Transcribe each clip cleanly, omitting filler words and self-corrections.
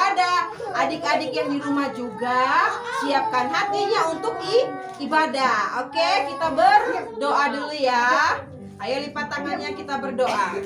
ibadah. Adik-adik yang di rumah juga siapkan hatinya untuk ibadah. Oke, kita berdoa dulu ya. Ayo lipat tangannya, kita berdoa.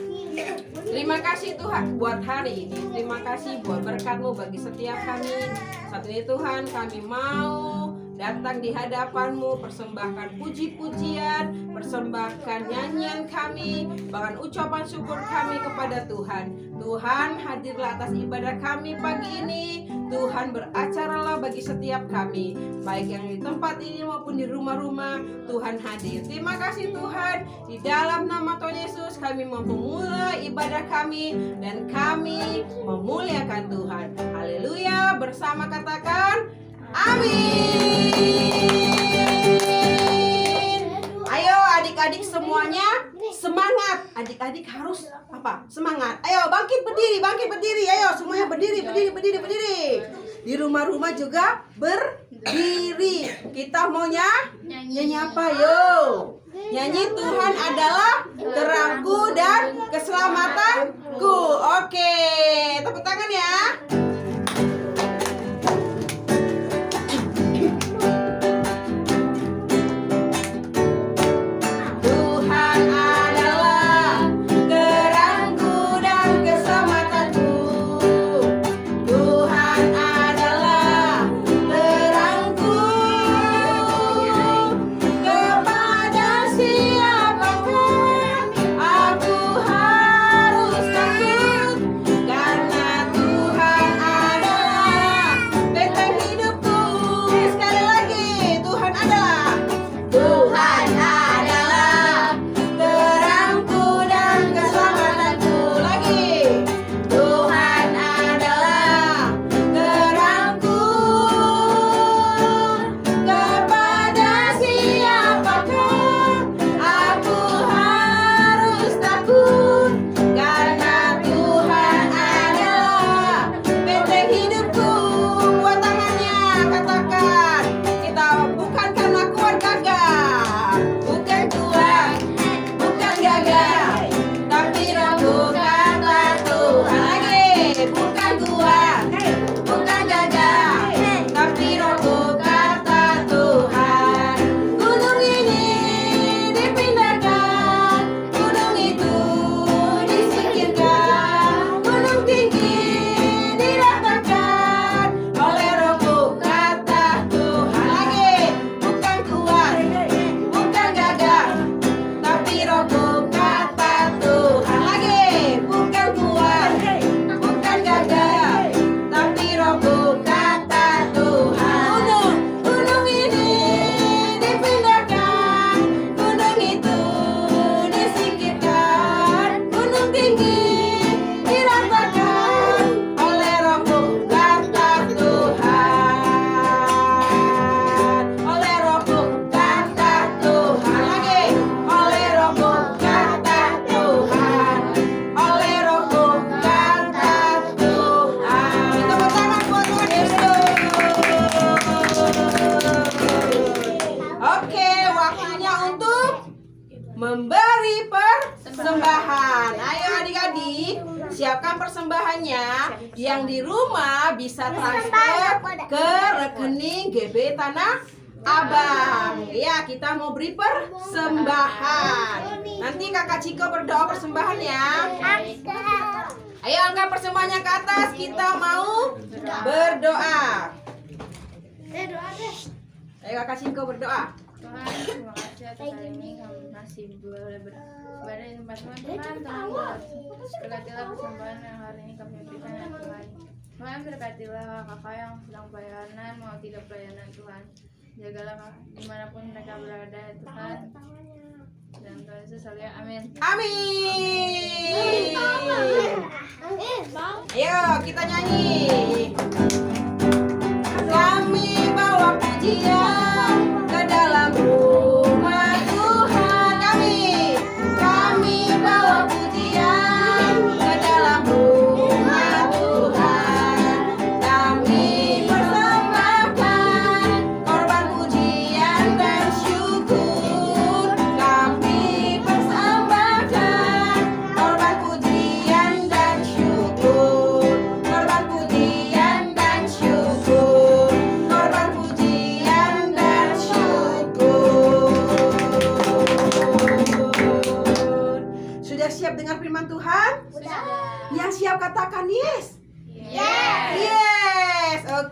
Terima kasih Tuhan buat hari ini. Terima kasih buat berkat-Mu bagi setiap kami. Saat ini Tuhan, kami mau datang di hadapan-Mu, persembahkan puji-pujian, persembahkan nyanyian kami, bahkan ucapan syukur kami kepada Tuhan. Tuhan, hadirlah atas ibadah kami pagi ini. Tuhan, beracaralah bagi setiap kami, baik yang di tempat ini maupun di rumah-rumah. Tuhan hadir. Terima kasih Tuhan. Di dalam nama Tuhan Yesus kami mau memulai ibadah kami, dan kami memuliakan Tuhan. Haleluya. Bersama katakan amin. Ayo adik-adik semuanya semangat. Adik-adik harus apa? Semangat. Ayo bangkit berdiri, bangkit berdiri. Ayo semuanya berdiri, berdiri, berdiri, berdiri. Di rumah-rumah juga berdiri. Kita maunya nyanyi apa? Yo. Nyanyi Tuhan adalah terangku dan keselamatanku. Oke, tepuk tangan ya. Memberi persembahan. Ayo adik-adik, siapkan persembahannya. Yang di rumah bisa transfer ke rekening GB Tanah Abang. Ya, kita mau beri persembahan. Nanti kakak Ciko berdoa persembahan ya. Ayo angkat persembahannya ke atas. Kita mau berdoa. Ayo kakak Ciko berdoa. Tuhan, terima kasih atas hari ini kami masih boleh berada di tempat Tuhan. Berkatilah persembahan yang hari ini kami berikan ya Tuhan. Tuhan, berkatilah kakak yang sedang pelayanan mau tidak pelayanan Tuhan. Jagalah dimanapun mereka berada ya Tuhan. Dan Tuhan Yesus salia, amin. Amin. Ayo kita nyanyi. Kami bawa pujian ke dalam rumah Tuhan. Kami bawa pujian ke dalam rumah Tuhan. Kami persembahkan korban pujian dan syukur. Kami persembahkan korban pujian dan syukur. Korban pujian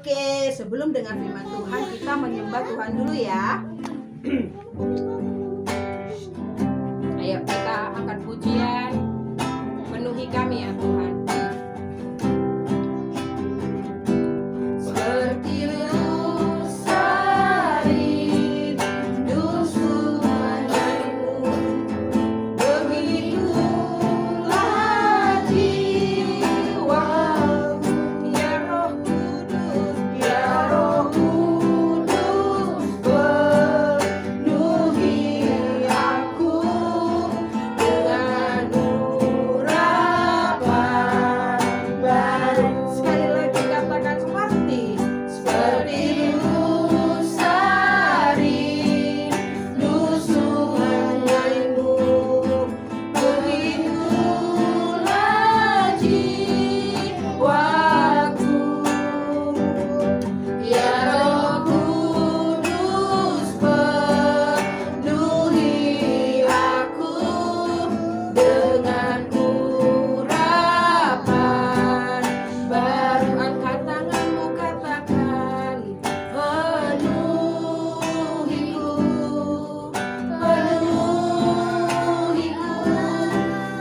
Oke, sebelum dengar firman Tuhan, kita menyembah Tuhan dulu ya. Ayo kita angkat pujian. Penuhi kami ya Tuhan. Seperti lestari dusun menyanyimu, begitulah jiwa. Ya Roh Kudus, ya Roh Kudus, penuhi aku dengan urapan baru. Sekali lagi katakan seperti lustari dusun menyanyimu, begitulah jiwaku. Ya Roh Kudus, penuhi aku dengan urapan baru. Angkat tanganmu, katakan penuhiku, penuhiku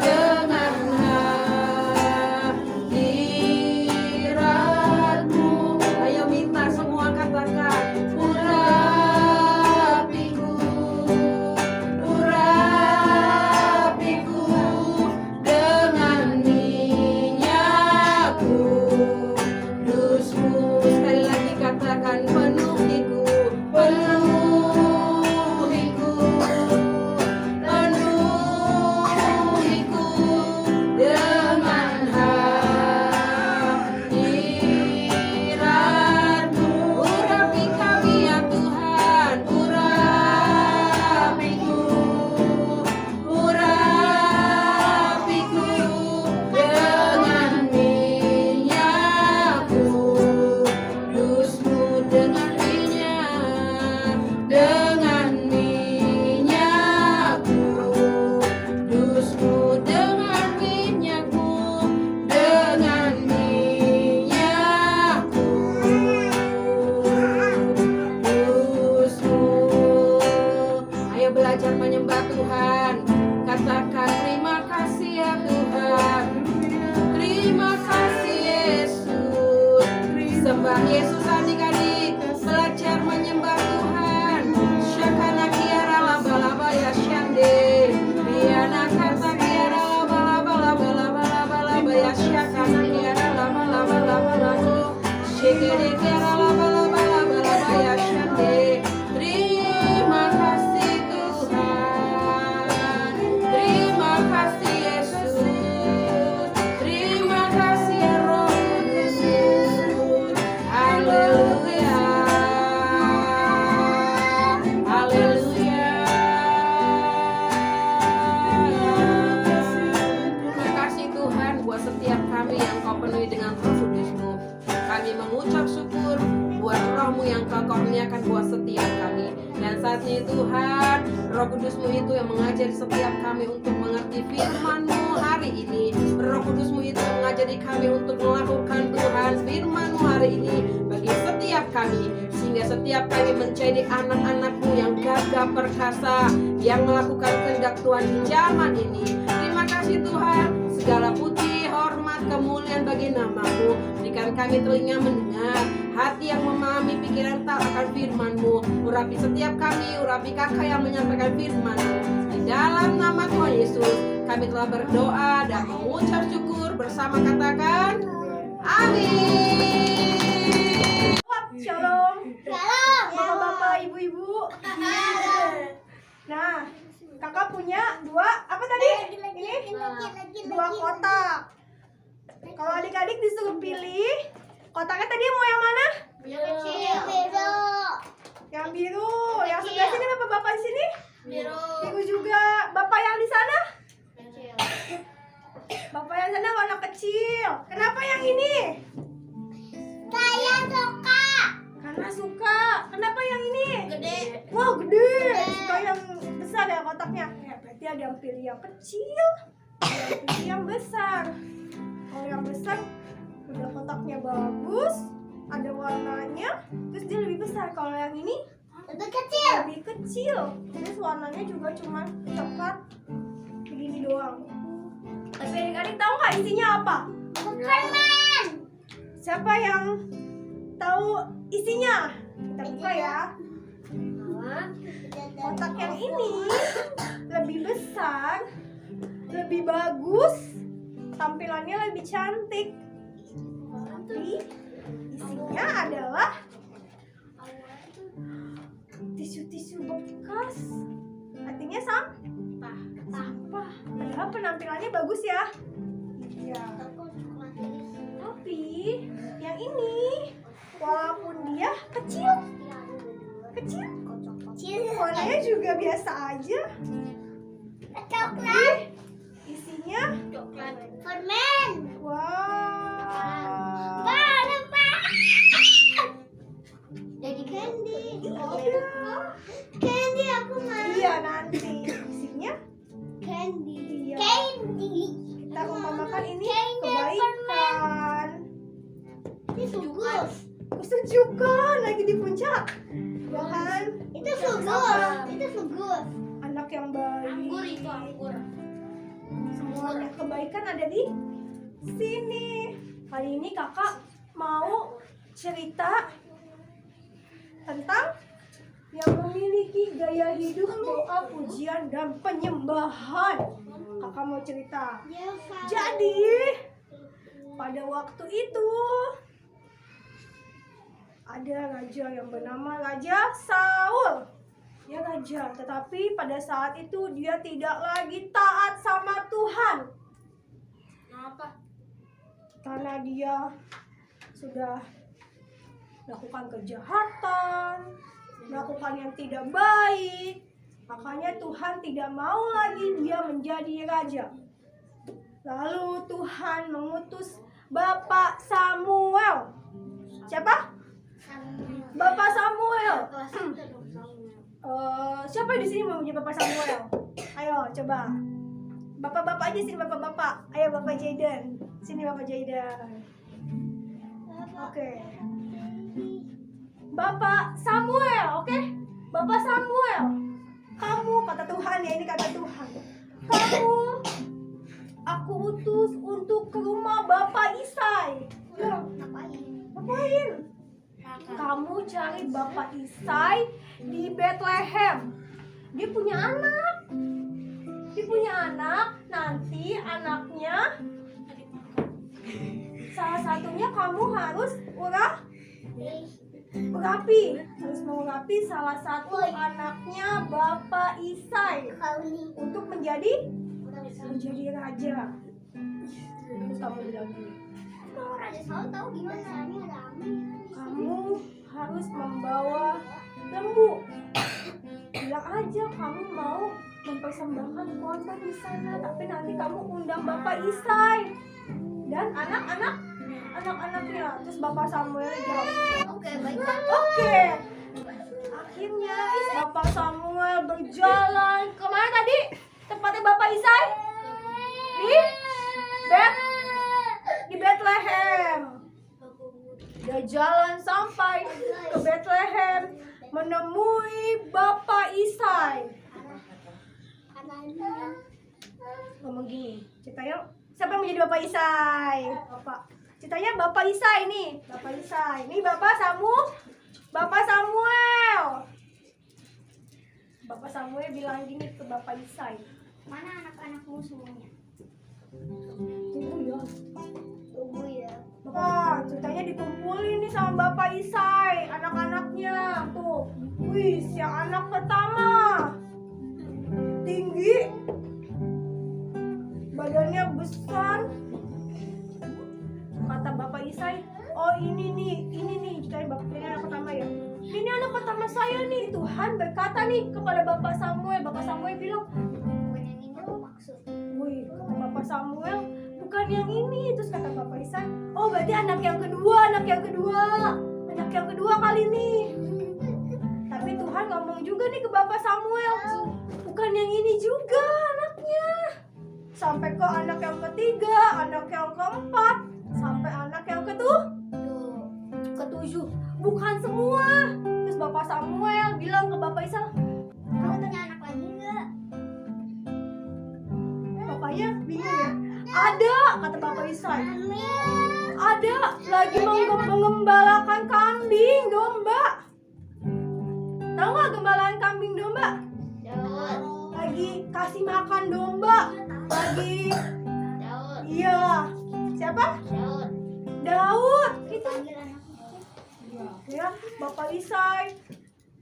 dengan hadiratmu. Ayo minta semua, katakan urapiku, urapiku dengan minyakku kudusmu. Sekali lagi katakan penuhiku, penuhiku, penuhiku dengan hadiratmu. Urapi kami ya Tuhan, urapiku, urapiku dengan minyakku kudusmu, dengan minyak, dengan minyakku kudusmu, dengan minyakku, dengan minyakku kudusmu. Ayo belajar menyembah Tuhan. Katakan terima kasih ya Tuhan, terima kasih Yesus. Sembah Yesus adik-adik, belajar menyembah Tuhan. Syakana kiara laba laba ya syande, biana kata kiara laba laba laba laba laba laba ya syakana kiara laba laba laba laba, shekere kiara laba laba laba laba ya syande. Terima kasih Tuhan, terima kasih Yesus, terima kasih ya Roh Kudus. Haleluya, haleluya. Terima kasih Tuhan buat setiap kami yang Kau penuhi dengan Roh Kudus-Mu. Kami mengucap syukur buat Roh-Mu yang Kau kurniakan buat setiap kami. Dan saat ini Tuhan, Roh Kudus-Mu itu yang mengajari setiap kami untuk mengerti firman-Mu hari ini. Roh Kudus-Mu itu yang mengajari kami untuk melakukan Tuhan firman-Mu hari ini bagi setiap kami, sehingga setiap kami menjadi anak-anak-Mu yang gagah perkasa, yang melakukan kehendak Tuhan di zaman ini. Terima kasih Tuhan, segala puji, hormat, kemuliaan bagi nama-Mu. Berikan kami telinga mendengar, hati yang memahami, pikiran tahu akan firman-Mu. Urapi setiap kami, urapi kakak yang menyampaikan firman-Mu. Di dalam nama Tuhan Yesus, kami telah berdoa dan mengucap syukur bersama, katakan amin. Shalom. Shalom. Bapak-bapak, ibu-ibu. Nah, kakak punya dua apa tadi? Ini dua kotak. Kalau adik-adik disuruh pilih, kotaknya tadi mau yang mana? Biru. Yang biru. Yang sebelah sini bapak-bapak di sini? Biru. Biru juga. Bapak yang di sana? Kecil. Bapak yang sana warna kecil. Kenapa yang ini? Saya suka. Karena suka. Kenapa yang ini? Gede. Wow, gede. Suka yang besar ya kotaknya. Ya, berarti ada yang pilih yang kecil, ada yang pilih yang besar. Kalau yang besar udah kotaknya bagus, ada warnanya, terus dia lebih besar. Kalau yang ini Lebih kecil. lebih kecil, terus warnanya juga cuma coklat begini doang. Tapi adik-adik tahu nggak isinya apa? Permen. Siapa yang tahu isinya? Kita buka ya. Kotak yang ini lebih besar, lebih bagus, tampilannya lebih cantik. Tapi isinya adalah tisu-tisu bekas. Artinya sampah. Padahal penampilannya bagus ya. Iya. Tapi yang ini walaupun dia kecil, warnanya juga biasa aja. Coklat. Isinya Permen. wow. Jadi candy. Iya. Candy aku mau. Iya nanti isinya Candy. Iya. Candy. kita umpamakan ini Candy kebaikan. Ini sugus. Kesejukan lagi di puncak. Ya kan? Itu sugus. Itu sugus. Anak yang baik. Anggur. Semuanya kebaikan ada di sini. Kali ini kakak mau cerita tentang yang memiliki gaya hidup doa, pujian, dan penyembahan. Kakak mau cerita. Jadi pada waktu itu ada raja yang bernama Raja Saul. Dia raja, tetapi pada saat itu dia tidak lagi taat sama Tuhan. Kenapa? Karena dia sudah melakukan kejahatan, melakukan yang tidak baik. Makanya Tuhan tidak mau lagi dia menjadi raja. Lalu Tuhan mengutus Bapak Samuel. Siapa? Bapak Samuel. Siapa di sini mau menjadi Bapak Samuel? Ayo coba. Bapak-bapak aja sini, bapak-bapak. Ayo Bapak Jaden. Sini Bapak Jaden. Oke. Bapak Samuel, oke? Bapak Samuel. Kamu kata Tuhan ya, ini kata Tuhan. Kamu aku utus untuk ke rumah Bapak Isai. Ya, ngapain? Kamu cari Bapak Isai di Bethlehem. Dia punya anak. Nanti anaknya salah satunya kamu harus harus mengurapi salah satu anaknya Bapak Isai untuk menjadi raja. Terus kamu bilang gini, Kalau Raja Saul tahu gimana? kamu harus membawa lembu. Bilang aja kamu mau mempersembahkan korban di sana, tapi nanti kamu undang Bapak Isai dan anak-anaknya. Terus Bapak Samuel jawab, Oke, baik. oke. Akhirnya Bapak Samuel berjalan kemana tadi? Tempatnya Bapak Isai? Di Bethlehem. Dia jalan sampai ke Bethlehem menemui Bapak Isai. Ngomong gini, ceritanya siapa yang menjadi Bapak Isai? Ceritanya Bapak Isai nih, Bapak Isai. Ini Bapak Samuel. Bapak Samuel bilang gini ke Bapak Isai. Mana anak-anakmu semuanya? Tunggu ya. Bapak, ceritanya dikumpulin nih sama Bapak Isai, anak-anaknya. Tuh, wih, yang anak pertama tinggi, badannya besar. Kata Bapak Isai, oh ini nih, ceritanya anak pertama ya. Ini anak pertama saya nih. Tuhan berkata nih kepada Bapak Samuel. Bapak Samuel bilang, Bukan yang ini maksud. wih, kata Bapak Samuel, bukan yang ini. Terus kata Bapak Isai, oh berarti anak yang kedua kali ini. Tapi Tuhan ngomong juga nih ke Bapak Samuel, bukan yang ini juga anaknya. Sampai ke anak yang ketiga, anak yang keempat, sampai anak yang ketujuh. bukan semua. Terus Bapak Samuel bilang ke Bapak Isa, Kamu punya anak lagi nggak? bapaknya bingung ya. Ada, kata Bapak Isa. Ada, lagi mengembalakan kambing domba. Tahu nggak gembalaan kambing domba? Daud. Lagi kasih makan domba. Lagi, Daud. iya. Siapa? Daud. Daud. Itu Panggil anaknya. ya, Bapak Isai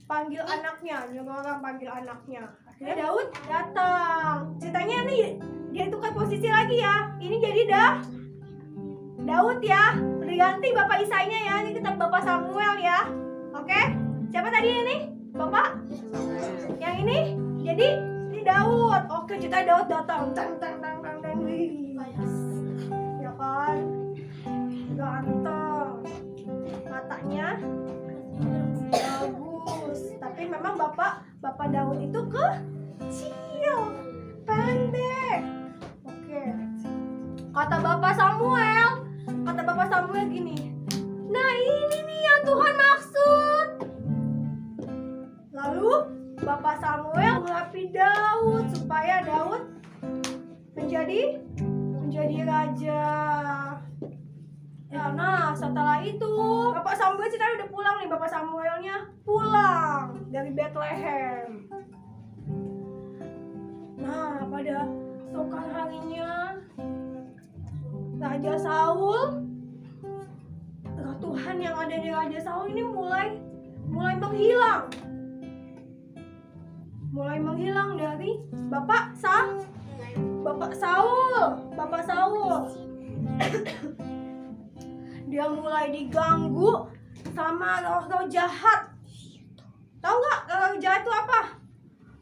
panggil anaknya, nyuruh orang panggil anaknya. Akhirnya Daud datang. Ceritanya nih, dia tukar posisi lagi ya. Ini jadi Daud ya. Berganti Bapak Isainya ya. Ini tetap Bapak Samuel ya. Oke? Siapa tadi ini? Bapak? Yang ini? Jadi ini Daud. Oke, ceritanya Daud datang. Tang tang tang tang tang. Wih. Ya kan? Ganteng. Matanya bagus. Tapi memang Bapak Daud itu kecil, pendek. Oke. Kata Bapak Samuel gini, nah ini nih yang Tuhan maksud. Lalu Bapak Samuel mengurapi Daud supaya Daud menjadi raja. Ya, nah setelah itu Bapak Samuel ceritanya udah pulang nih. Bapak Samuelnya pulang dari Bethlehem. Nah pada esokan harinya Raja Saul, roh Tuhan yang ada di Raja Saul ini mulai menghilang. Mulai menghilang dari Bapak Saul. Dia mulai diganggu sama roh-roh jahat. Tahu nggak roh jahat itu apa?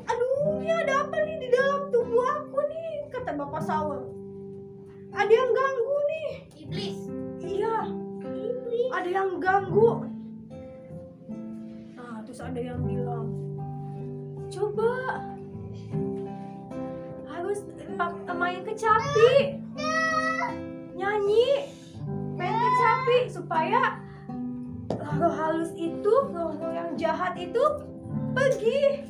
Aduh, ini ada apa nih di dalam tubuh aku nih? Kata Bapak Saul. Ada yang ganggu nih. Iblis. Iya, ada yang ganggu. Nah, terus ada yang bilang, coba harus main kecapi, nyanyi, main kecapi supaya roh halus itu, roh yang jahat itu pergi.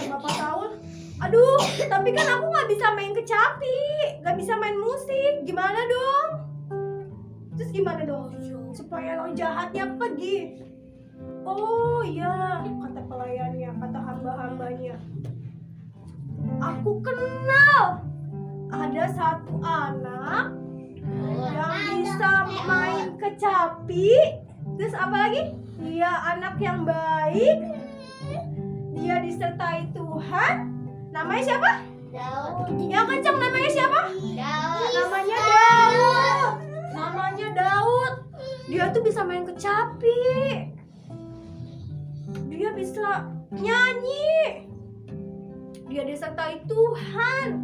Bapak Saul, aduh, tapi kan aku nggak bisa main kecapi, nggak bisa main musik, gimana dong? Terus gimana dong? Supaya roh jahatnya pergi. Oh iya, kata pelayannya, kata hamba-hambanya. Aku kenal ada satu anak yang bisa main kecapi. Terus apa lagi? Dia anak yang baik. Dia disertai Tuhan. Namanya siapa? Daud. Yang kencang namanya siapa? Daud. Namanya Daud. Dia tuh bisa main kecapi. Dia bisa nyanyi. Dia disertai Tuhan.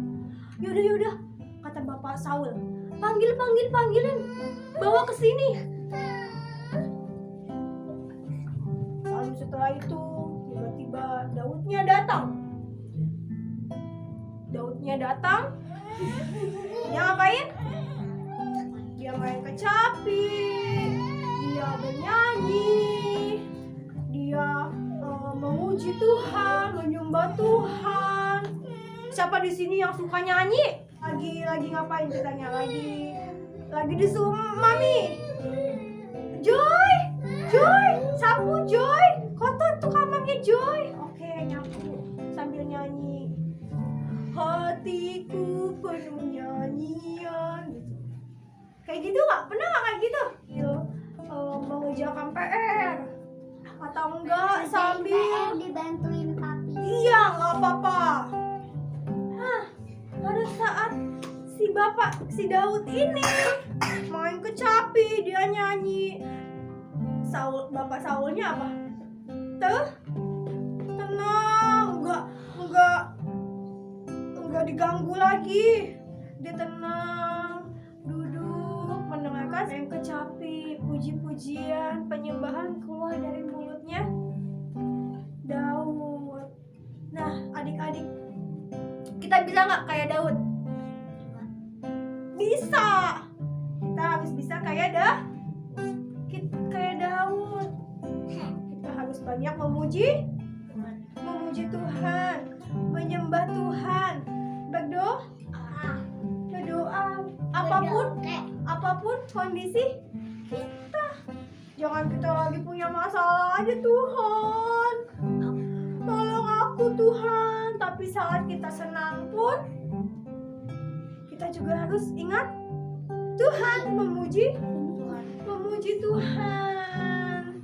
Yaudah, kata Bapak Saul. Panggilin. Bawa ke sini. Lalu setelah itu tiba-tiba Daudnya datang. Dia ngapain? Dia main kecapi. Dia bernyanyi. Dia memuji Tuhan, menyembah Tuhan. Siapa di sini yang suka nyanyi? Lagi ngapain ceritanya? Lagi disuruh Mami. Joy, sapu Joy. Kotor tuh kamarnya Joy. Oke, nyapu sambil nyanyi. Hatiku penuh nyanyian gitu. Kayak gitu nggak? Pernah nggak kayak gitu? Mengerjakan PR atau enggak sambil dibantuin papi. iya nggak apa-apa. Nah, pada saat si Daud ini main kecapi, dia nyanyi. Bapak Saulnya apa? Tenang, enggak diganggu lagi. Dia tenang, duduk mendengarkan yang kecapi, puji-pujian, penyembahan keluar dari mulutnya Daud. Nah, adik-adik, kita bisa nggak kayak Daud? Bisa. Kita harus bisa kayak Daud. banyak memuji Tuhan, menyembah Tuhan, berdoa apapun kondisi kita. Jangan kita lagi punya masalah aja, Tuhan tolong aku Tuhan. Tapi saat kita senang pun kita juga harus ingat Tuhan, memuji Tuhan.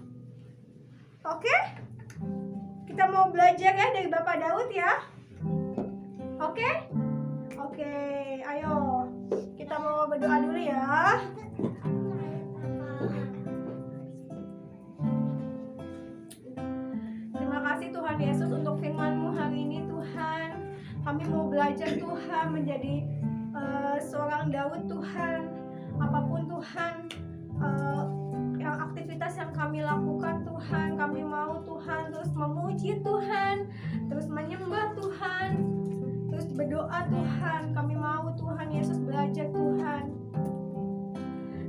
Oke? Kita mau belajar ya dari Bapak Daud ya. Oke? Oke, ayo. Kita mau berdoa dulu ya. Terima kasih Tuhan Yesus untuk firman-Mu hari ini Tuhan. Kami mau belajar Tuhan menjadi seorang Daud Tuhan. Apapun Tuhan yang aktivitas yang kami lakukan Tuhan, kami mau Tuhan terus memuji Tuhan, terus menyembah Tuhan, terus berdoa Tuhan. Kami mau Tuhan Yesus belajar Tuhan.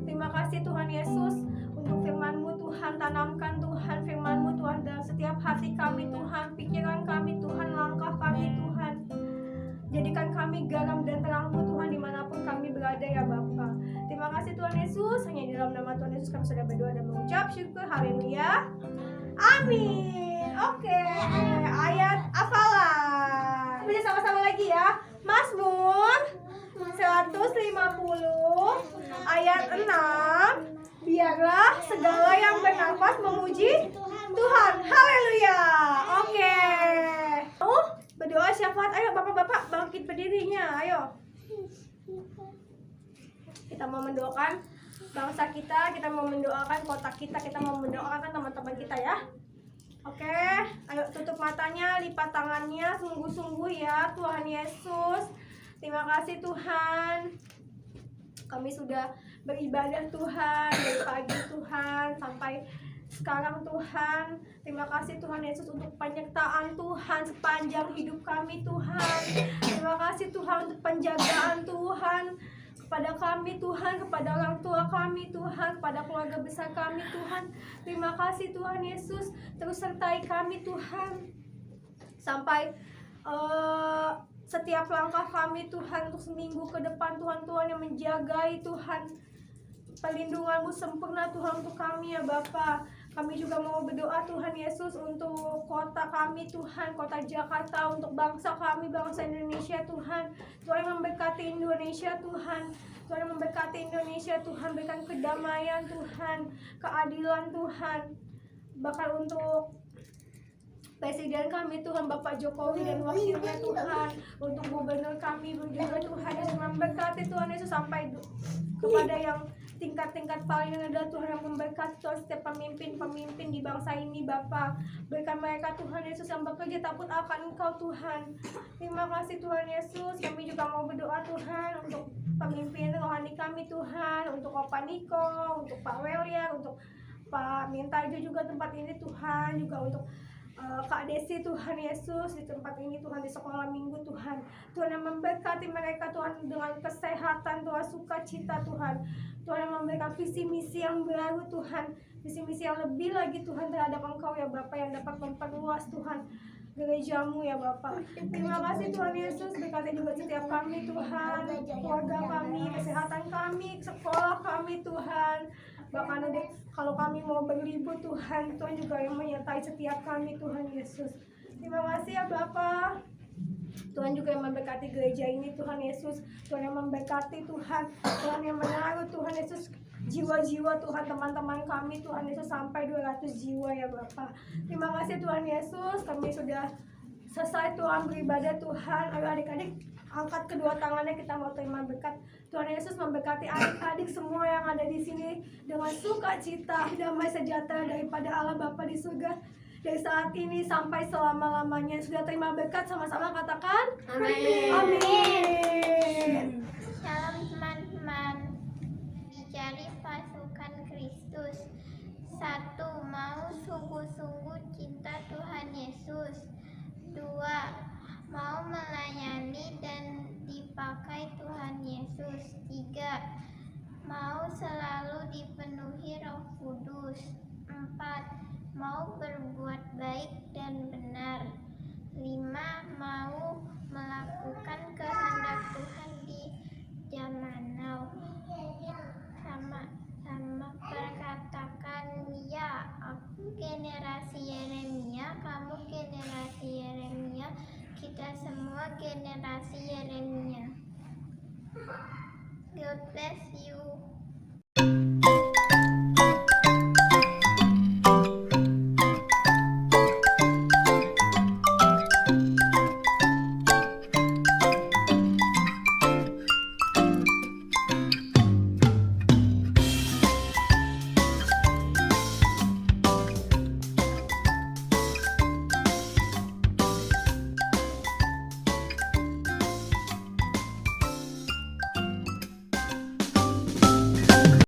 Terima kasih Tuhan Yesus untuk firman-Mu Tuhan. Tanamkan Tuhan firman-Mu Tuhan dalam setiap hati kami Tuhan, pikiran kami Tuhan, langkah kami Tuhan. Jadikan kami garam dan terang-Mu Tuhan dimanapun kami berada ya Bapa. Terima kasih Tuhan Yesus. Hanya di dalam nama Tuhan Yesus kami sudah berdoa dan mengucap syukur. Haleluya. Amin. Oke. Ayat hafalan. Bisa sama-sama lagi ya. Mazmur 150 ayat 6. Biarlah segala yang bernafas memuji Tuhan. Haleluya. Oke. Berdoa syafaat. Ayo bapak-bapak bangkit berdirinya. Ayo. Kita mau mendoakan bangsa kita mau mendoakan kota kita mau mendoakan teman-teman kita ya. Oke, ayo tutup matanya, lipat tangannya sungguh-sungguh ya Tuhan Yesus. Terima kasih Tuhan. Kami sudah beribadah Tuhan dari pagi Tuhan sampai sekarang Tuhan. Terima kasih Tuhan Yesus untuk penyertaan Tuhan sepanjang hidup kami Tuhan. Terima kasih Tuhan untuk penjagaan Tuhan kepada kami Tuhan, kepada orang tua kami Tuhan, kepada keluarga besar kami Tuhan. Terima kasih Tuhan Yesus, terus sertai kami Tuhan sampai setiap langkah kami Tuhan untuk seminggu ke depan Tuhan yang menjagai Tuhan. Perlindungan-Mu sempurna Tuhan untuk kami ya Bapa. Kami juga mau berdoa Tuhan Yesus untuk kota kami Tuhan, kota Jakarta, untuk bangsa kami, bangsa Indonesia Tuhan. Tuhan yang memberkati Indonesia Tuhan. Tuhan yang memberkati Indonesia Tuhan, berikan kedamaian Tuhan, keadilan Tuhan. Bahkan untuk Presiden kami Tuhan, Bapak Jokowi dan wakilnya Tuhan, untuk gubernur kami juga Tuhan Yesus memberkati Tuhan Yesus sampai kepada yang tingkat-tingkat paling rendah Tuhan yang memberkati Tuhan setiap pemimpin di bangsa ini Bapa. Berikan mereka Tuhan Yesus yang bekerja takut akan Engkau Tuhan. Terima kasih Tuhan Yesus. Kami juga mau berdoa Tuhan untuk pemimpin rohani kami Tuhan, untuk Opa Niko, untuk Pak Welia, untuk Pak Mintarjo juga tempat ini Tuhan, juga untuk Kak Desi Tuhan Yesus di tempat ini Tuhan, di sekolah minggu Tuhan. Tuhan yang memberkati mereka Tuhan dengan kesehatan Tuhan, sukacita Tuhan. Tuhan yang memberikan visi misi yang baru Tuhan, visi misi yang lebih lagi Tuhan terhadap Engkau ya Bapa, yang dapat memperluas Tuhan gereja-Mu ya Bapa. Terima kasih Tuhan Yesus, berkati juga setiap kami Tuhan, keluarga kami, kesehatan kami, sekolah kami Tuhan. Bahkan kalau kami mau berlibur Tuhan, Tuhan juga yang menyertai setiap kami Tuhan Yesus. Terima kasih ya Bapa. Tuhan juga yang memberkati gereja ini Tuhan Yesus. Tuhan yang memberkati Tuhan, Tuhan yang menaruh Tuhan Yesus jiwa-jiwa Tuhan teman-teman kami Tuhan Yesus sampai 200 jiwa ya Bapa. Terima kasih Tuhan Yesus, kami sudah selesai Tuhan beribadah Tuhan. Ayo adik-adik angkat kedua tangannya, kita mau terima berkat. Tuhan Yesus memberkati adik-adik semua yang ada di sini dengan sukacita, damai sejahtera daripada Allah Bapa di surga. Dari saat ini sampai selama-lamanya. Sudah terima berkat, sama-sama katakan Amin. Amin. Shalom teman-teman. Dicari pasukan Kristus. 1. Mau sungguh-sungguh cinta Tuhan Yesus. 2. Mau melayani dan dipakai Tuhan Yesus. 3. Mau selalu dipenuhi Roh Kudus. 4. Mau berbuat baik. generasi Yeremia, kamu generasi Yeremia, kita semua generasi Yeremia. God bless you.